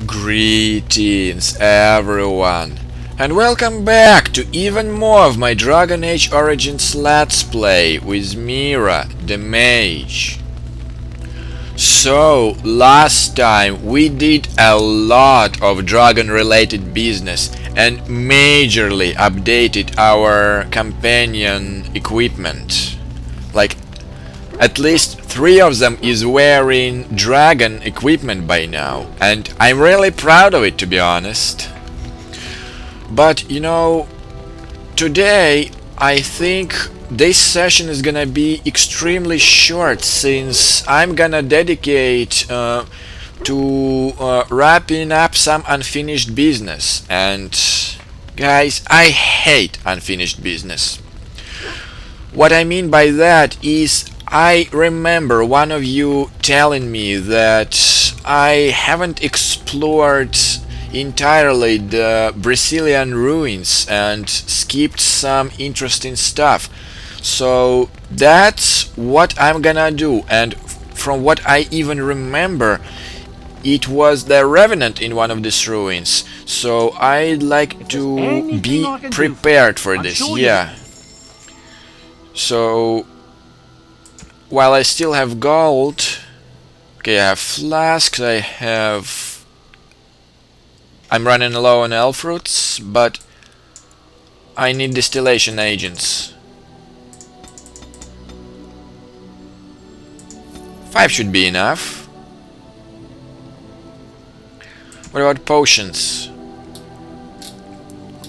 Greetings everyone, and welcome back to even more of my Dragon Age Origins Let's Play with Mirra, the mage. So, last time we did a lot of dragon related business and majorly updated our companion equipment. Like, at least 3 of them is wearing dragon equipment by now, and I'm really proud of it, to be honest. But you know, today I think this session is gonna be extremely short, since I'm gonna dedicate to wrapping up some unfinished business. And guys, I hate unfinished business. What I mean by that is, I remember one of you telling me that I haven't explored entirely the Bresilian ruins and skipped some interesting stuff. So that's what I'm gonna do, and from what I even remember, it was the Revenant in one of these ruins. So I'd like to be prepared for this, yeah. So while I still have gold, okay, I have flasks, I'm running low on elf roots, but I need distillation agents. 5 should be enough. What about potions?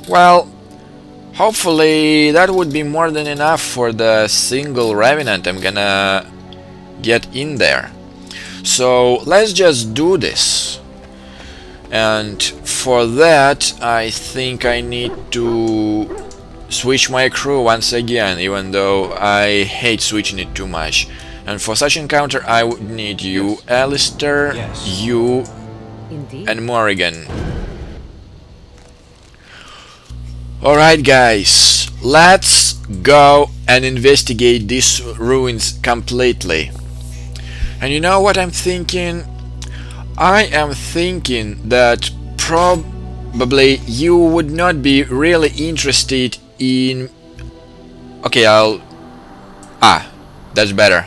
Well, hopefully that would be more than enough for the single Revenant I'm gonna get in there. So let's just do this. And for that I think I need to switch my crew once again, even though I hate switching it too much. And for such encounter I would need you, Alistair, you, and Morrigan. Alright guys, let's go and investigate these ruins completely. And you know what I'm thinking? I am thinking that probably you would not be really interested in... Okay, that's better.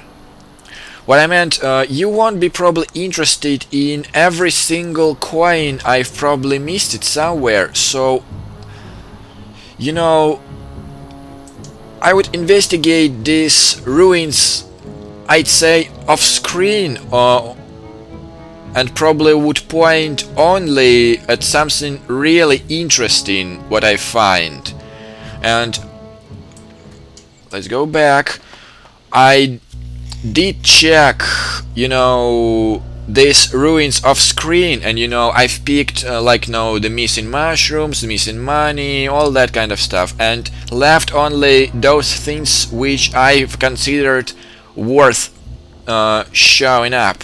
What I meant, you won't be probably interested in every single coin. I've probably missed it somewhere, so... You know, I would investigate these ruins, I'd say, off screen, and probably would point only at something really interesting what I find. And let's go back. I did check, you know, these ruins off screen, and you know, I've picked like, you know, the missing mushrooms, the missing money, all that kind of stuff, and left only those things which I've considered worth showing up.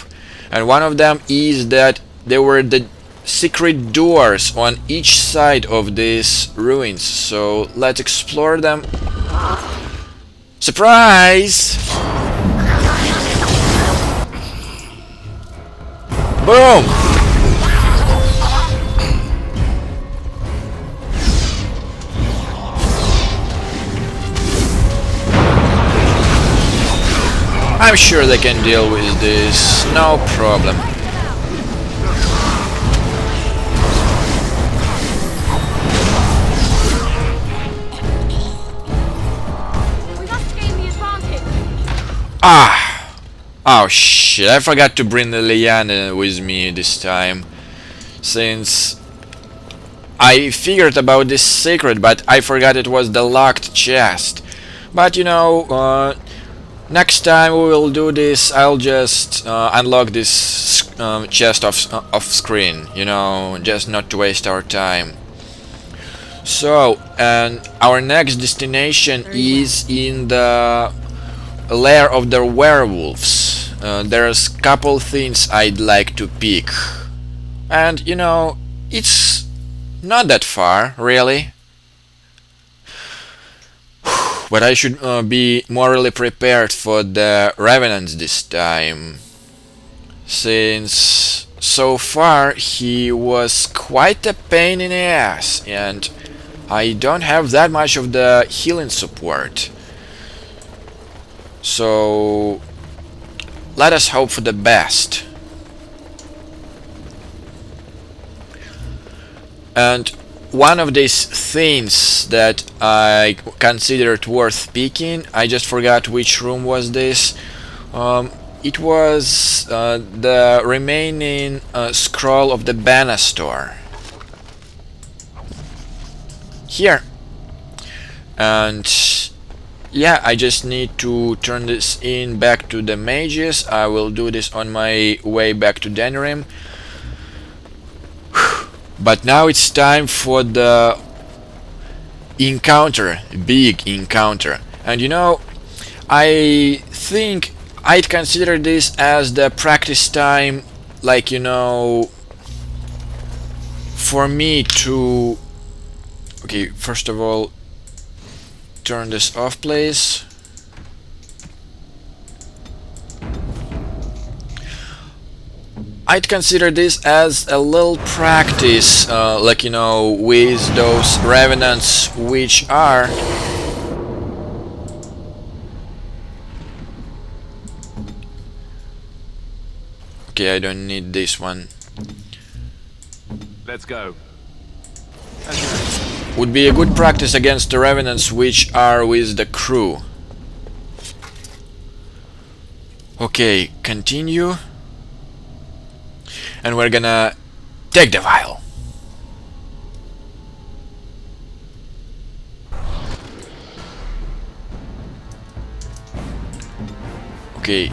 And one of them is that there were the secret doors on each side of these ruins, so let's explore them. Surprise! Boom! I'm sure they can deal with this, no problem. We must gain the advantage. Ah! Oh shit, I forgot to bring the liana with me this time, since I figured about this secret, but I forgot it was the locked chest. But you know, next time we will do this, I'll just unlock this chest off screen, you know, just not to waste our time. So, and our next destination is in the Lair of the werewolves. There's couple things I'd like to pick, and you know, it's not that far really. But I should be morally prepared for the Revenants this time, since so far he was quite a pain in the ass, and I don't have that much of the healing support. So let us hope for the best. And one of these things that I considered worth picking, I just forgot which room was this. It was the remaining scroll of the Banastor. Here. And yeah, I just need to turn this in back to the mages. I will do this on my way back to Denrim. But now it's time for the encounter, big encounter. And you know, I think I'd consider this as the practice time, like, you know, for me to... Okay, first of all, turn this off, please. I'd consider this as a little practice, like, you know, with those revenants, which are... Okay, I don't need this one. Let's go. Would be a good practice against the revenants which are with the crew. Okay, continue. And we're gonna take the vial. Okay,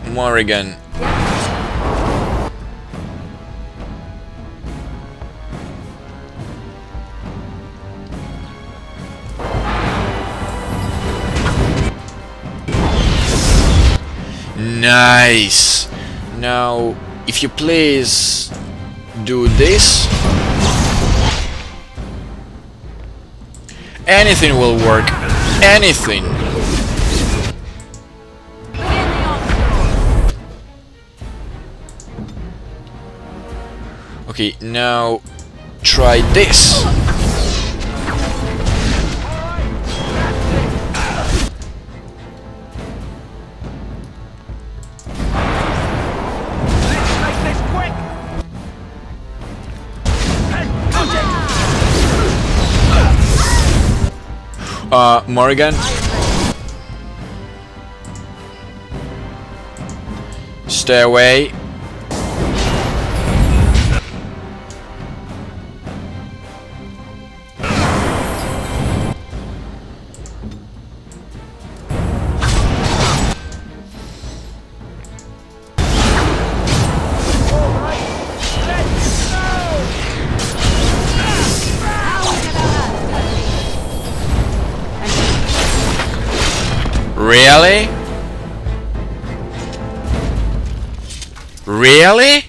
Morrigan. Nice. Now, if you please do this, anything will work. Anything. Okay, now try this. Morrigan, stay away. Really? Really?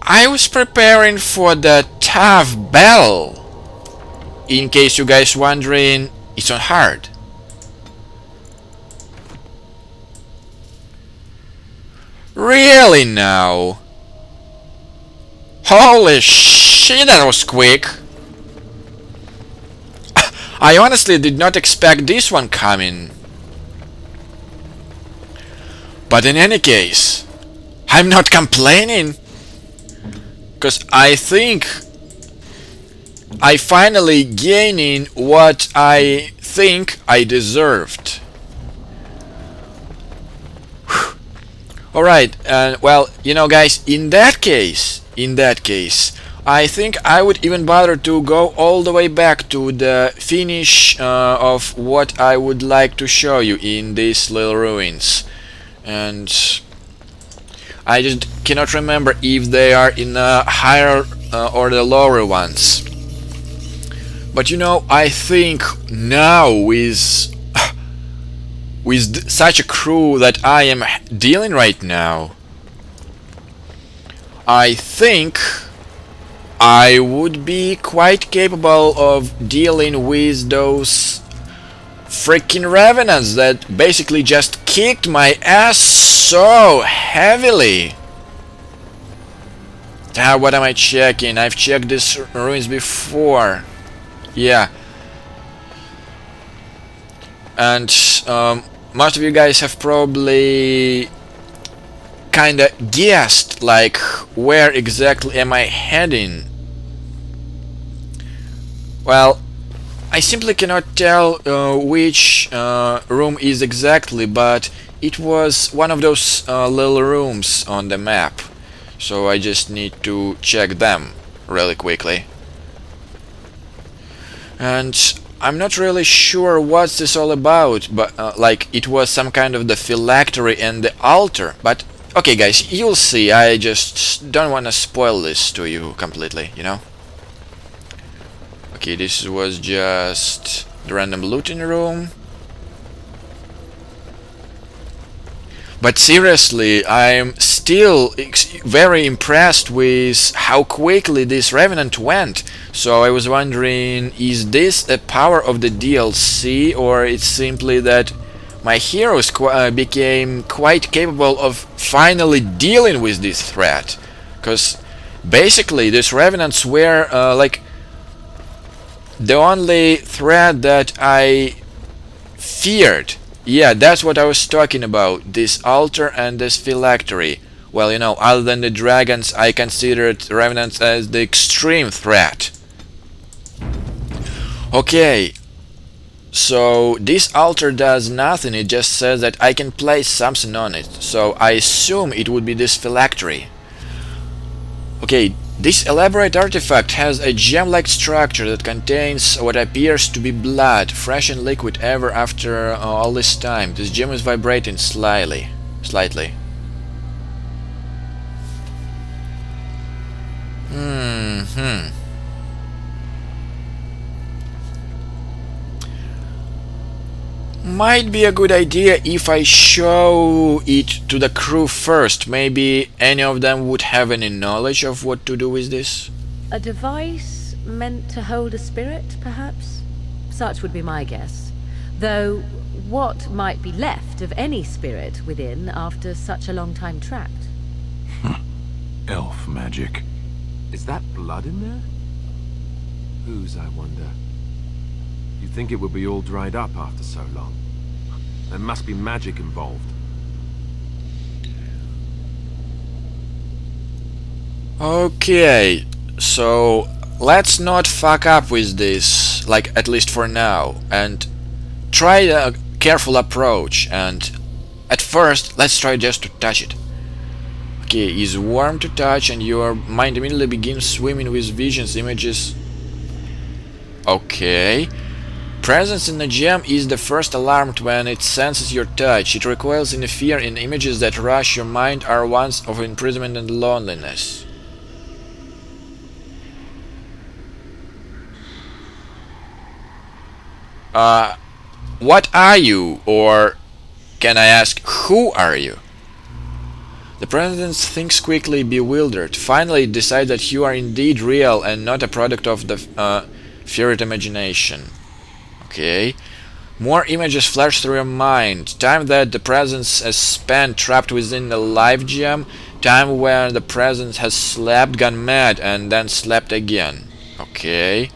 I was preparing for the tough battle. In case you guys wondering, it's on hard. Really now? Holy shit, that was quick. I honestly did not expect this one coming. But in any case, I'm not complaining. Because I think I finally gaining what I think I deserved. Alright, well, you know guys, in that case, I think I would even bother to go all the way back to the finish of what I would like to show you in these little ruins. And I just cannot remember if they are in the higher or the lower ones. But you know, I think now with such a crew that I am dealing right now, I think I would be quite capable of dealing with those freaking revenants that basically just kicked my ass so heavily. Ah, what am I checking? I've checked these ruins before. Yeah. And most of you guys have probably kinda guessed, like, where exactly am I heading? Well, I simply cannot tell which room is exactly, but it was one of those little rooms on the map. So I just need to check them really quickly. And I'm not really sure what's this all about, but like it was some kind of the phylactery and the altar. But okay guys, you'll see, I just don't want to spoil this to you completely, you know? Okay, this was just the random looting room. But seriously, I'm still very impressed with how quickly this Revenant went. So I was wondering, is this a power of the DLC, or it's simply that my heroes became quite capable of finally dealing with this threat? Because basically these Revenants were like the only threat that I feared. Yeah, that's what I was talking about, this altar and this phylactery. Well, you know, other than the dragons, I considered revenants as the extreme threat. Okay, so this altar does nothing, it just says that I can place something on it. So I assume it would be this phylactery. Okay, this elaborate artifact has a gem-like structure that contains what appears to be blood, fresh and liquid ever after all this time. This gem is vibrating slightly. Might be a good idea if I show it to the crew first. Maybe any of them would have any knowledge of what to do with this. A device meant to hold a spirit, perhaps? Such would be my guess. Though, what might be left of any spirit within after such a long time trapped? Elf magic. Is that blood in there? Whose, I wonder? You'd think it would be all dried up after so long. There must be magic involved. Okay, so let's not fuck up with this, like at least for now, and try a careful approach. And at first, let's try just to touch it. Okay, it's warm to touch, and your mind immediately begins swimming with visions, images. Okay. Presence in the gem is the first alarmed when it senses your touch. It recoils in fear, and images that rush your mind are ones of imprisonment and loneliness. What are you? Or can I ask, who are you? The presence thinks quickly, bewildered. Finally it decides that you are indeed real and not a product of the feared imagination. Okay. More images flash through your mind. Time that the presence has spent trapped within the life gem. Time where the presence has slept, gone mad, and then slept again. Okay.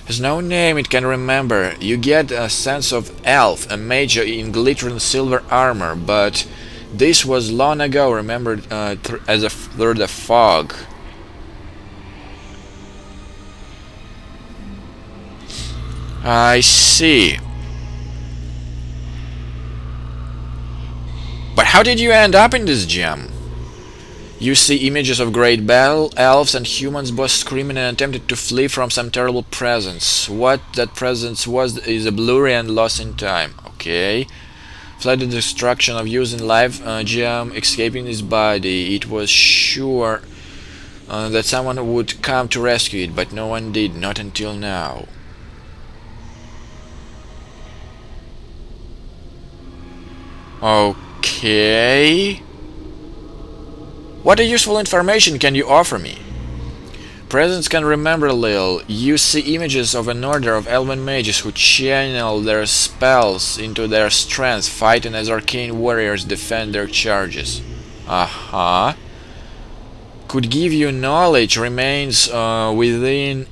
Has no name it can remember. You get a sense of elf, a mage in glittering silver armor, but this was long ago, remembered through the fog. I see. But how did you end up in this gem? You see images of great battle, elves and humans both screaming and attempting to flee from some terrible presence. What that presence was is a blurry and lost in time. Okay. Fled the destruction of using life gem, escaping his body. It was sure that someone would come to rescue it, but no one did, not until now. Okay. What useful information can you offer me? Presence can remember a little. You see images of an order of elven mages who channel their spells into their strength, fighting as arcane warriors defend their charges. Could give you knowledge remains within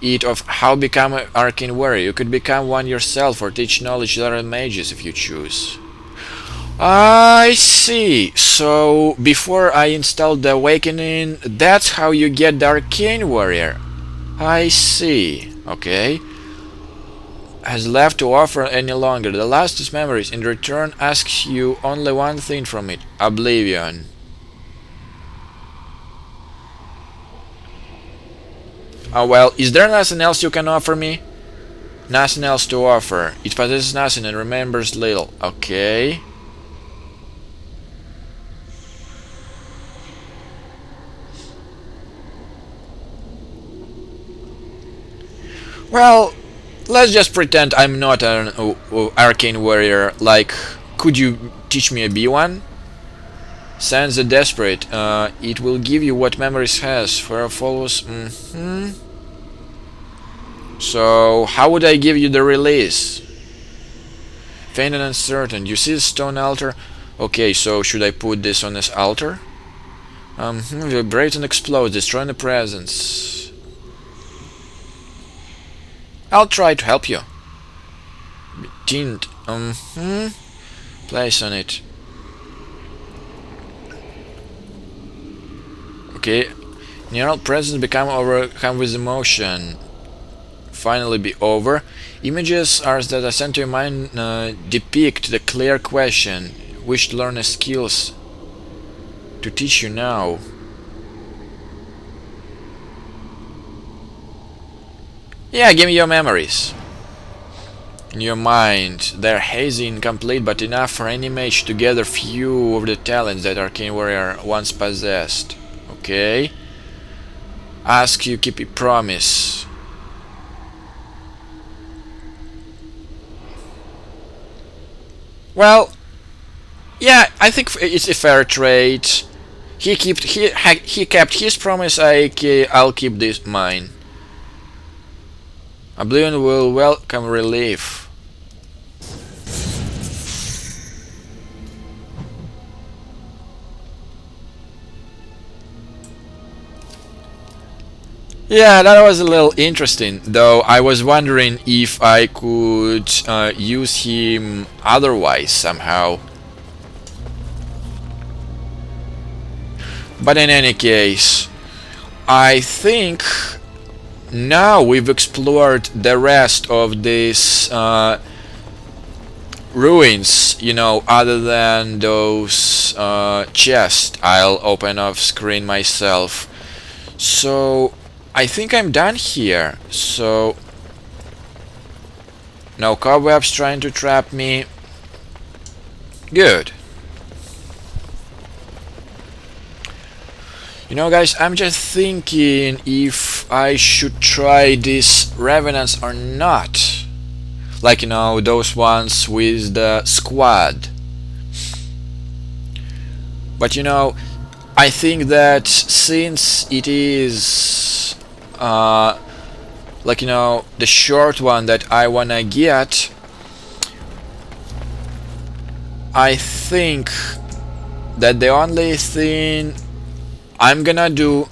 it of how become an arcane warrior. You could become one yourself or teach knowledge to other mages if you choose. I see. So before I installed the awakening, that's how you get the Arcane Warrior. I see. Okay. Has left to offer any longer. The last is memories. In return asks you only one thing from it. Oblivion. Oh well, is there nothing else you can offer me? Nothing else to offer. It possesses nothing and remembers little. Okay. Well, let's just pretend I'm not an arcane warrior. Like, could you teach me a B1? Sense the desperate. It will give you what memories has. For follows. So, how would I give you the release? Faint and uncertain. You see the stone altar? Okay, so should I put this on this altar? Vibrate and explode, destroying the presence. I'll try to help you. Tint. Place on it. Okay. Neural presence become overcome with emotion. Finally be over. Images are that are sent to your mind depict the clear question. Wish to learn the skills to teach you now. Yeah, give me your memories. In your mind, they're hazy, incomplete, but enough for any mage to gather few of the talents that Arcane Warrior once possessed. Okay. Ask you keep a promise. Well, yeah, I think it's a fair trade. He kept his promise. I'll keep this mine. Oblivion will welcome relief. Yeah, that was a little interesting, though I was wondering if I could use him otherwise somehow. But in any case, I think now we've explored the rest of these ruins, you know, other than those chests. I'll open off screen myself. So I think I'm done here. So no cobwebs trying to trap me. Good. You know, guys, I'm just thinking if I should try these Revenants or not. Like, you know, those ones with the squad. But, you know, I think that since it is, like, you know, the short one that I wanna get, I think that the only thing I'm gonna do,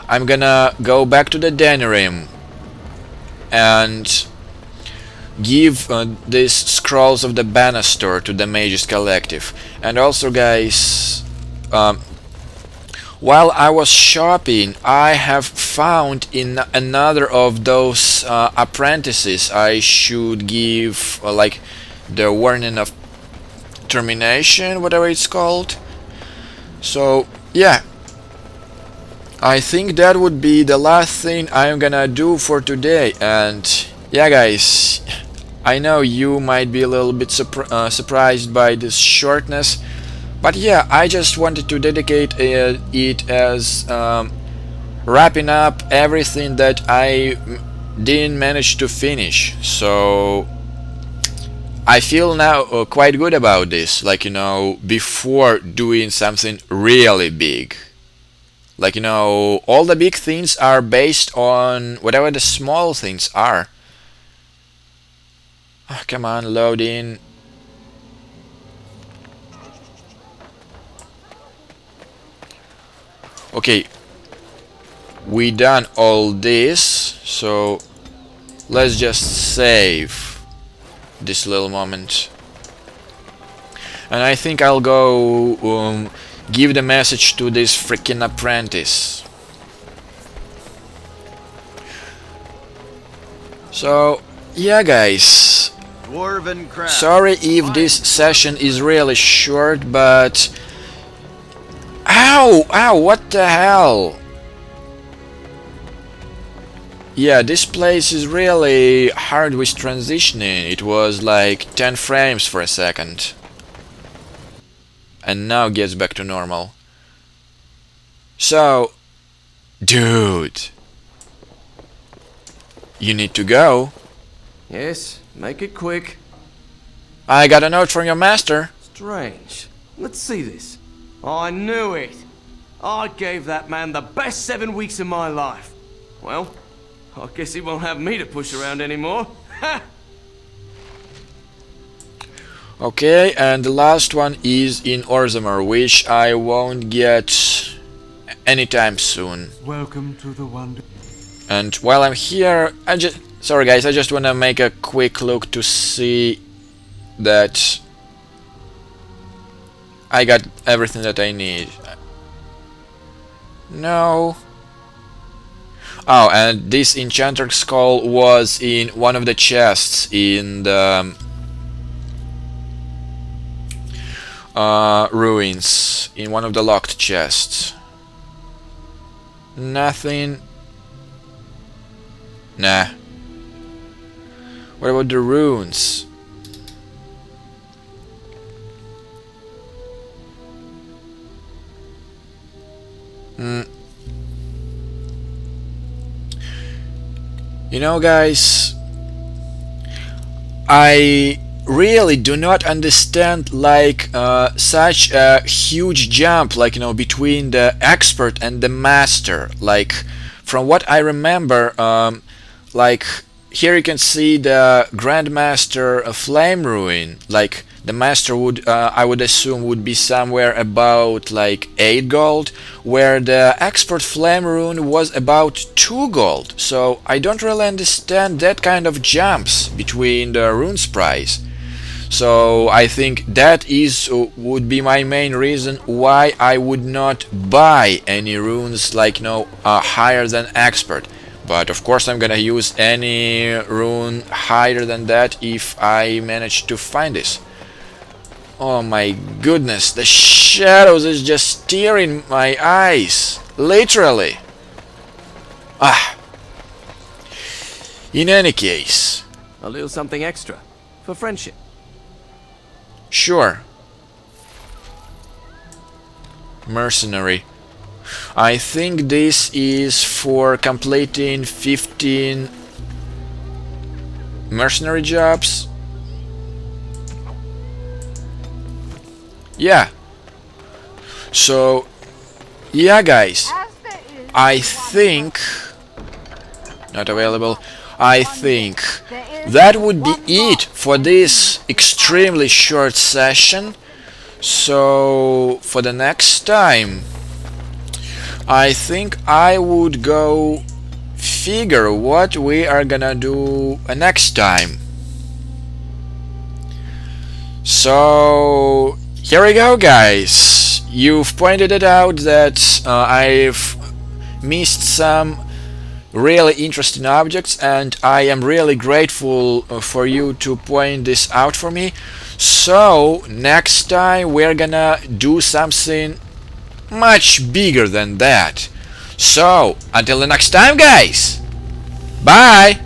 I'm gonna go back to the Denirim and give these scrolls of the Banister to the Mages Collective. And also, guys, while I was shopping, I have found in another of those apprentices I should give like the warning of termination, whatever it's called. So yeah, I think that would be the last thing I'm gonna do for today. And yeah, guys, I know you might be a little bit surprised by this shortness, but yeah, I just wanted to dedicate it as wrapping up everything that I didn't manage to finish. So I feel now quite good about this, like, you know, before doing something really big. Like, you know, all the big things are based on whatever the small things are. Oh, come on, load in. Okay, we done all this, so let's just save this little moment. And I think I'll go give the message to this freaking apprentice. So, yeah guys, sorry if this session is really short, but... Ow! Ow! What the hell? Yeah, this place is really hard with transitioning. It was like 10 frames for a second. And now gets back to normal. So... Dude... You need to go. Yes, make it quick. I got a note from your master. Strange. Let's see this. I knew it. I gave that man the best 7 weeks of my life. Well, I guess he won't have me to push around anymore. Ha! Okay, and the last one is in Orzammar, which I won't get anytime soon. Welcome to the wonder. And while I'm here, sorry guys, I just wanna make a quick look to see that I got everything that I need. No. Oh, and this enchanter skull was in one of the chests in the ruins, in one of the locked chests. Nothing. Nah. What about the runes? You know, guys, I really do not understand like such a huge jump, like, you know, between the expert and the master. Like, from what I remember, like, here you can see the Grandmaster Flame Ruin. Like, the master would, I would assume, would be somewhere about like 8 gold, where the expert Flame Rune was about 2 gold. So I don't really understand that kind of jumps between the runes price. So I think that would be my main reason why I would not buy any runes like, you know, higher than expert. But of course I'm gonna use any rune higher than that if I manage to find this. Oh my goodness, the shadows is just steering my eyes, literally. Ah. In any case, A little something extra for friendship. Sure. Mercenary. I think this is for completing 15 mercenary jobs. Yeah. So, yeah guys, I think... Not available. I think that would be it for this extremely short session. So, for the next time, I think I would go figure what we are gonna do next time. So, here we go guys. You've pointed it out that I've missed some really interesting objects, and I am really grateful for you to point this out for me. So next time we're gonna do something much bigger than that. So until the next time guys, bye.